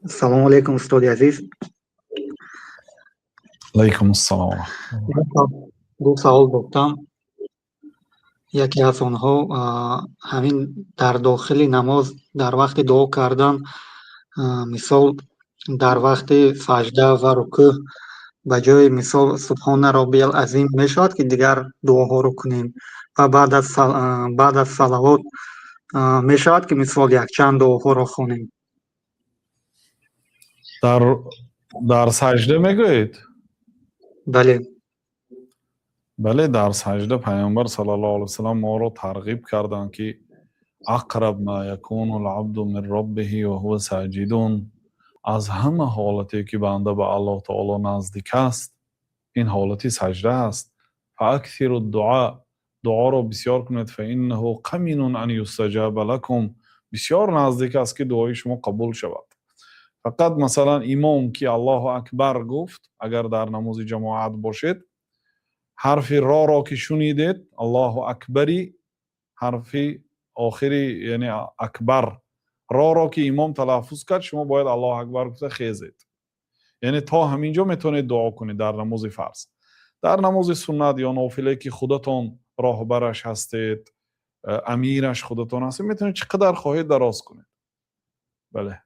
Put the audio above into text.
Assalomu alaykum ustod aziz. علیکم السلام و رحمت الله. دو سوال گفتم. یکی از آنها همین در داخل نماز در وقت دعا کردن، مثال در وقت سجده و رکوع به جای مثال سبحان ربی العظیم میشود که دیگر دعاها رو کنیم و بعد از صلوات میشود که مثال یک چند دعاها رو خونیم. در سجده میگویید؟ بله. بله، در سجده پیامبر صلی الله علیه وسلم ما رو ترغیب کردن که اقرب ما یکون العبد من ربه و هو ساجدون، از همه حالتی که بنده به الله تعالی نزدیک است این حالتی سجده است. فاکثروا الدعاء، دعا رو بسیار کنید. فانه قمین ان یستجاب لکم، بسیار نزدیک است که دعای شما قبول شود. فقط مثلا امام که الله اکبر گفت، اگر در نماز جماعت باشید، حرف را که شنیدید الله اکبری، حرف آخری یعنی اکبر را که امام تلفظ کرد، شما باید الله اکبر گفته خیزید. یعنی تا همینجا میتونید دعا کنید در نماز فرض. در نماز سنت یا نافله که خودتان راهبرش هستید، امیرش خودتان هستید، میتونید چقدر خواهید دراز کنید. بله.